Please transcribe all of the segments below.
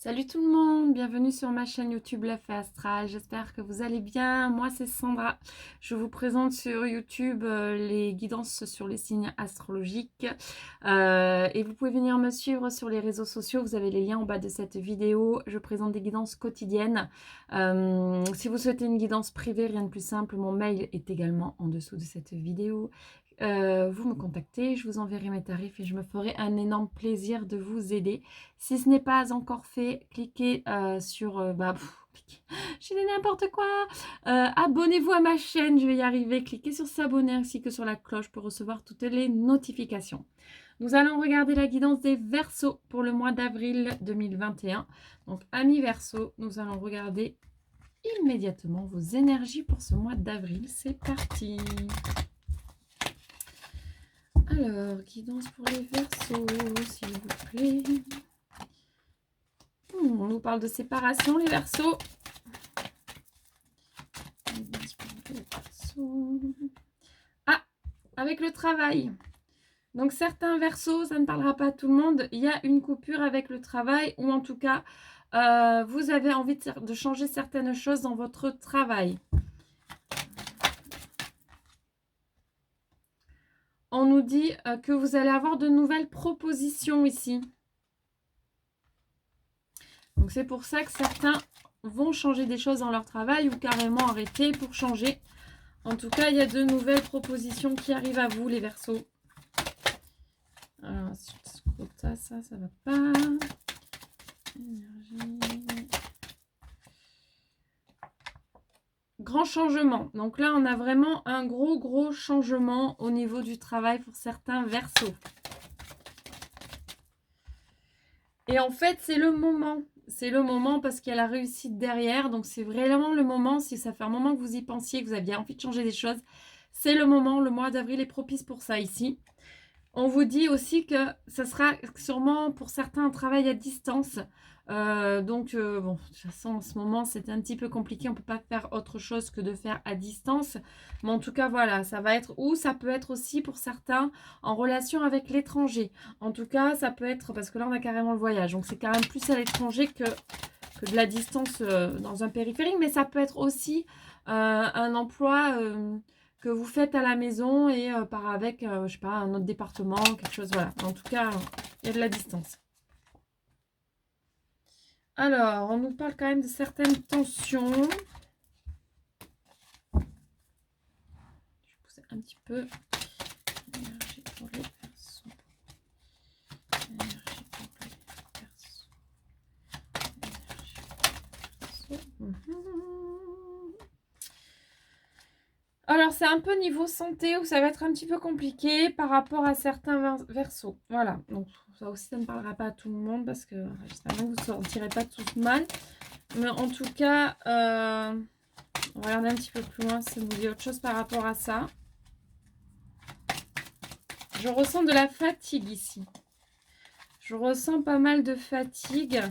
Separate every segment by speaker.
Speaker 1: Salut tout le monde, bienvenue sur ma chaîne YouTube La Fée Astrale, j'espère que vous allez bien. Moi c'est Sandra, je vous présente sur YouTube les guidances sur les signes astrologiques et vous pouvez venir me suivre sur les réseaux sociaux, vous avez les liens en bas de cette vidéo. Je présente des guidances quotidiennes. Si vous souhaitez une guidance privée, rien de plus simple, mon mail est également en dessous de cette vidéo. Vous me contactez, je vous enverrai mes tarifs et je me ferai un énorme plaisir de vous aider. Si ce n'est pas encore fait, cliquez sur... cliquez. J'ai dit n'importe quoi. Abonnez-vous à ma chaîne, je vais y arriver. Cliquez sur s'abonner ainsi que sur la cloche pour recevoir toutes les notifications. Nous allons regarder la guidance des Verseaux pour le mois d'avril 2021. Donc, amis Verseaux, nous allons regarder immédiatement vos énergies pour ce mois d'avril. C'est parti. Alors, guidance pour les Verseaux, s'il vous plaît. On nous parle de séparation, les Verseaux. Ah, avec le travail. Donc, certains Verseaux, ça ne parlera pas à tout le monde. Il y a une coupure avec le travail ou en tout cas, vous avez envie de changer certaines choses dans votre travail. On nous dit que vous allez avoir de nouvelles propositions ici. Donc, c'est pour ça que certains vont changer des choses dans leur travail ou carrément arrêter pour changer. En tout cas, il y a de nouvelles propositions qui arrivent à vous, les Verseaux. Alors, ça va pas. Énergie. Grand changement. Donc là, on a vraiment un gros changement au niveau du travail pour certains Verseaux. Et en fait, c'est le moment. C'est le moment parce qu'il y a la réussite derrière. Donc, c'est vraiment le moment. Si ça fait un moment que vous y pensiez, que vous aviez envie de changer des choses, c'est le moment. Le mois d'avril est propice pour ça ici. On vous dit aussi que ça sera sûrement pour certains un travail à distance. Bon, de toute façon, en ce moment, c'est un petit peu compliqué. On ne peut pas faire autre chose que de faire à distance. Mais en tout cas, voilà, ça va être... Ou ça peut être aussi pour certains en relation avec l'étranger. En tout cas, ça peut être... Parce que là, on a carrément le voyage. Donc, c'est quand même plus à l'étranger que de la distance dans un périphérique. Mais ça peut être aussi un emploi... que vous faites à la maison et par avec, je sais pas, un autre département, quelque chose, voilà. En tout cas, il y a de la distance. Alors, on nous parle quand même de certaines tensions. Je vais pousser un petit peu. Énergie pour les Verseaux. Énergie pour les Verseaux. Énergie pour les Verseaux. Alors, c'est un peu niveau santé où ça va être un petit peu compliqué par rapport à certains Verseaux. Voilà, donc ça aussi, ça ne parlera pas à tout le monde parce que j'espère que vous ne vous sentirez pas tous mal. Mais en tout cas, on va regarder un petit peu plus loin si vous dit autre chose par rapport à ça. Je ressens de la fatigue ici. Je ressens pas mal de fatigue.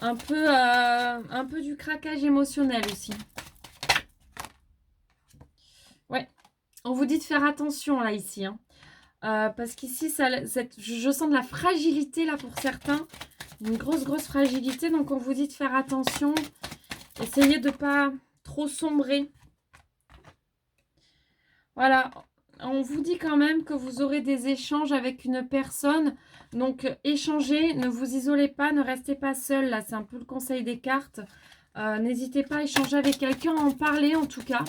Speaker 1: Un peu du craquage émotionnel aussi. Ouais, on vous dit de faire attention là ici. Hein. Parce qu'ici, je sens de la fragilité là pour certains. Une grosse fragilité. Donc on vous dit de faire attention. Essayez de ne pas trop sombrer. Voilà. On vous dit quand même que vous aurez des échanges avec une personne. Donc échangez, ne vous isolez pas, ne restez pas seul. Là, c'est un peu le conseil des cartes. N'hésitez pas à échanger avec quelqu'un, à en parler en tout cas.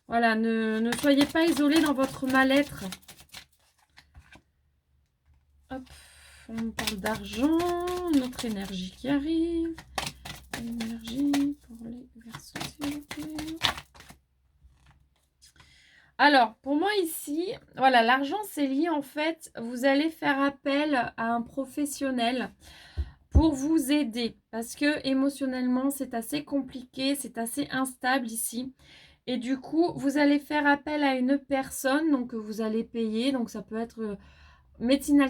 Speaker 1: Voilà, ne soyez pas isolés dans votre mal-être. Hop, on parle d'argent, notre énergie qui arrive. Énergie pour les Verseaux, s'il vous plaît. Alors, pour moi ici, voilà, l'argent c'est lié en fait, vous allez faire appel à un professionnel pour vous aider. Parce que émotionnellement, c'est assez compliqué, c'est assez instable ici. Et du coup, vous allez faire appel à une personne, donc que vous allez payer. Donc ça peut être médecine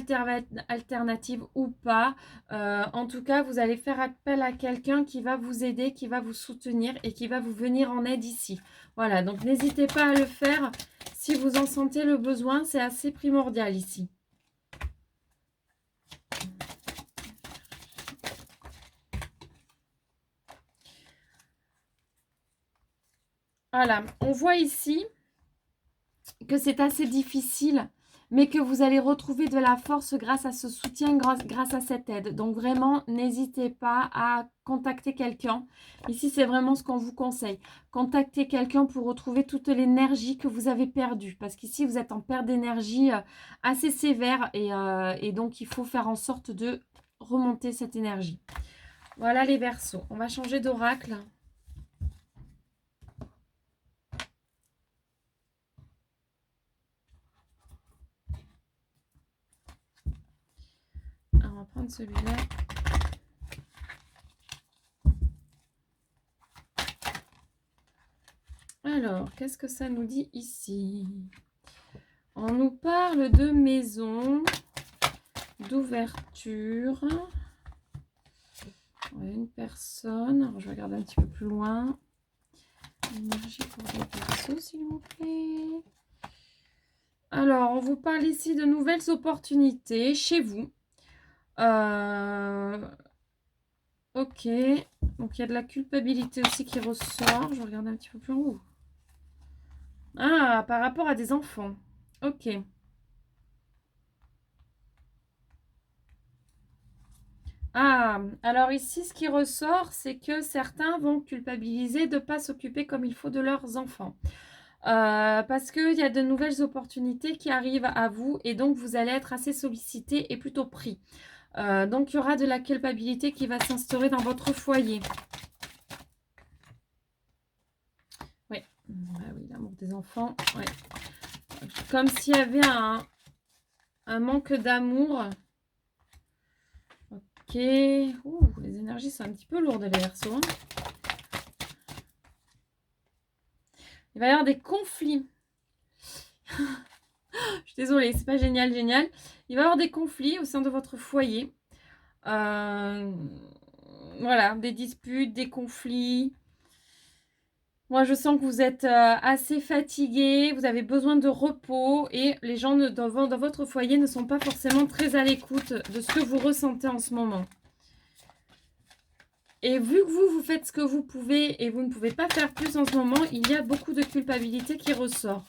Speaker 1: alternative ou pas. En tout cas, vous allez faire appel à quelqu'un qui va vous aider, qui va vous soutenir et qui va vous venir en aide ici. Voilà, donc n'hésitez pas à le faire si vous en sentez le besoin. C'est assez primordial ici. Voilà, on voit ici que c'est assez difficile, mais que vous allez retrouver de la force grâce à ce soutien, grâce à cette aide. Donc vraiment, n'hésitez pas à contacter quelqu'un. Ici, c'est vraiment ce qu'on vous conseille. Contactez quelqu'un pour retrouver toute l'énergie que vous avez perdue. Parce qu'ici, vous êtes en perte d'énergie assez sévère et donc il faut faire en sorte de remonter cette énergie. Voilà les Verseaux. On va changer d'oracle. On va prendre celui-là. Alors, qu'est-ce que ça nous dit ici? On nous parle de maison, d'ouverture. Une personne. Alors, je vais regarder un petit peu plus loin. Énergie pour les Verseaux, s'il vous plaît. Alors, on vous parle ici de nouvelles opportunités chez vous. Ok. Donc, il y a de la culpabilité aussi qui ressort. Je vais regarder un petit peu plus en haut. Ah, par rapport à des enfants. Ok. Ah, alors ici, ce qui ressort, c'est que certains vont culpabiliser de ne pas s'occuper comme il faut de leurs enfants. Parce qu'il y a de nouvelles opportunités qui arrivent à vous et donc vous allez être assez sollicité et plutôt pris. Donc il y aura de la culpabilité qui va s'instaurer dans votre foyer. Oui, ah oui, l'amour des enfants. Ouais. Comme s'il y avait un manque d'amour. Ok. Ouh, les énergies sont un petit peu lourdes, les Verseaux. Hein. Il va y avoir des conflits. Je suis désolée, c'est pas génial. Il va y avoir des conflits au sein de votre foyer. Voilà, des disputes, des conflits. Moi, je sens que vous êtes assez fatigué, vous avez besoin de repos et les gens dans votre foyer ne sont pas forcément très à l'écoute de ce que vous ressentez en ce moment. Et vu que vous faites ce que vous pouvez et vous ne pouvez pas faire plus en ce moment, il y a beaucoup de culpabilité qui ressort.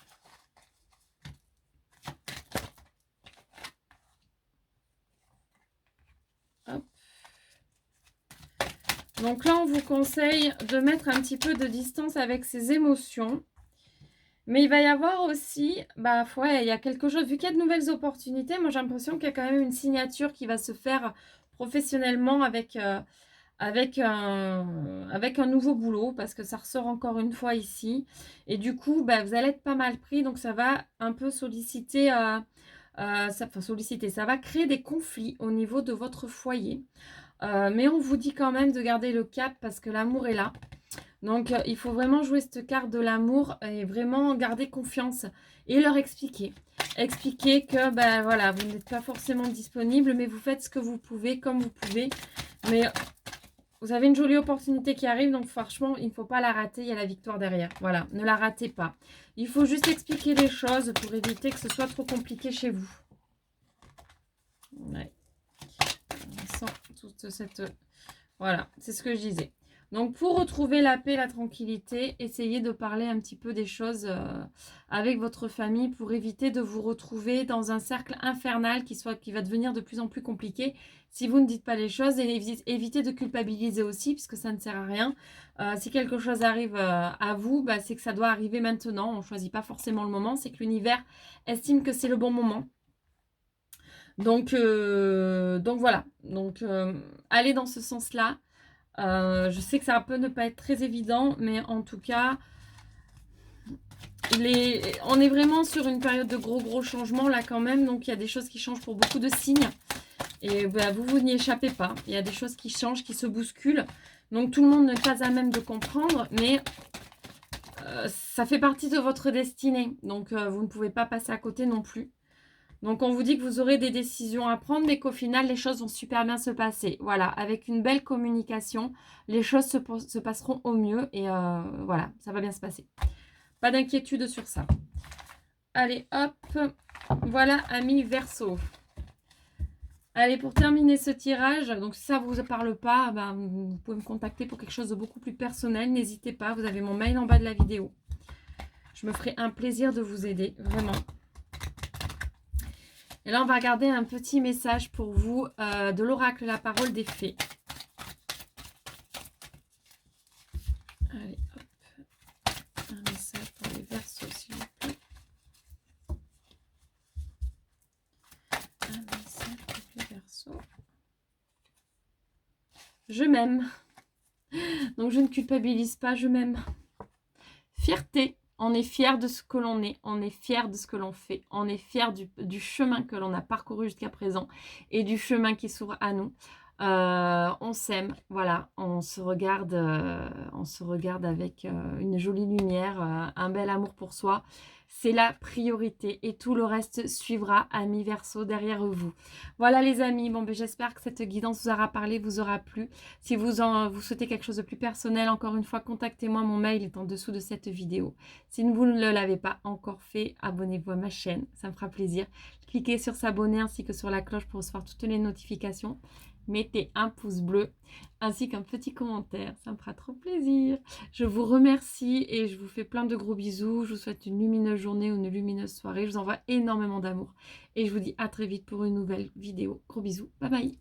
Speaker 1: Hop. Donc là, on vous conseille de mettre un petit peu de distance avec ces émotions. Mais il va y avoir aussi, il y a quelque chose, vu qu'il y a de nouvelles opportunités, moi j'ai l'impression qu'il y a quand même une signature qui va se faire professionnellement avec un nouveau boulot, parce que ça ressort encore une fois ici. Et du coup, vous allez être pas mal pris, donc ça va un peu solliciter, ça va créer des conflits au niveau de votre foyer. Mais on vous dit quand même de garder le cap parce que l'amour est là. Donc, il faut vraiment jouer cette carte de l'amour et vraiment garder confiance et leur expliquer. Expliquer que, voilà, vous n'êtes pas forcément disponible, mais vous faites ce que vous pouvez, comme vous pouvez. Mais vous avez une jolie opportunité qui arrive, donc franchement, il ne faut pas la rater, il y a la victoire derrière. Voilà, ne la ratez pas. Il faut juste expliquer les choses pour éviter que ce soit trop compliqué chez vous. Ouais. Sans toute cette... Voilà, c'est ce que je disais. Donc, pour retrouver la paix, la tranquillité, essayez de parler un petit peu des choses avec votre famille pour éviter de vous retrouver dans un cercle infernal qui va devenir de plus en plus compliqué si vous ne dites pas les choses. Et évitez de culpabiliser aussi, puisque ça ne sert à rien. Si quelque chose arrive à vous, c'est que ça doit arriver maintenant. On ne choisit pas forcément le moment. C'est que l'univers estime que c'est le bon moment. Donc voilà. Donc, allez dans ce sens-là. Je sais que ça peut ne pas être très évident, mais en tout cas, on est vraiment sur une période de gros changements là quand même. Donc il y a des choses qui changent pour beaucoup de signes. Et vous n'y échappez pas. Il y a des choses qui changent, qui se bousculent. Donc tout le monde n'est pas à même de comprendre, mais ça fait partie de votre destinée. Donc vous ne pouvez pas passer à côté non plus. Donc, on vous dit que vous aurez des décisions à prendre, mais qu'au final, les choses vont super bien se passer. Voilà, avec une belle communication, les choses se passeront au mieux et voilà, ça va bien se passer. Pas d'inquiétude sur ça. Allez, hop, voilà, amis Verseau. Allez, pour terminer ce tirage, donc si ça ne vous parle pas, vous pouvez me contacter pour quelque chose de beaucoup plus personnel. N'hésitez pas, vous avez mon mail en bas de la vidéo. Je me ferai un plaisir de vous aider, vraiment. Et là, on va regarder un petit message pour vous de l'oracle La Parole des Fées. Allez, hop. Un message pour les Verseaux, s'il vous plaît. Un message pour les Verseaux. Je m'aime. Donc, je ne culpabilise pas, je m'aime. Fierté. On est fier de ce que l'on est, on est fier de ce que l'on fait, on est fier du chemin que l'on a parcouru jusqu'à présent et du chemin qui s'ouvre à nous. On s'aime, voilà, on se regarde avec une jolie lumière, un bel amour pour soi. C'est la priorité et tout le reste suivra, amis Verseau, derrière vous. Voilà les amis, bon, ben, j'espère que cette guidance vous aura parlé, vous aura plu. Si vous souhaitez quelque chose de plus personnel, encore une fois, contactez-moi, mon mail est en dessous de cette vidéo. Si vous ne l'avez pas encore fait, abonnez-vous à ma chaîne, ça me fera plaisir. Cliquez sur s'abonner ainsi que sur la cloche pour recevoir toutes les notifications. Mettez un pouce bleu ainsi qu'un petit commentaire, ça me fera trop plaisir. Je vous remercie et je vous fais plein de gros bisous. Je vous souhaite une lumineuse journée ou une lumineuse soirée. Je vous envoie énormément d'amour et je vous dis à très vite pour une nouvelle vidéo. Gros bisous, bye bye.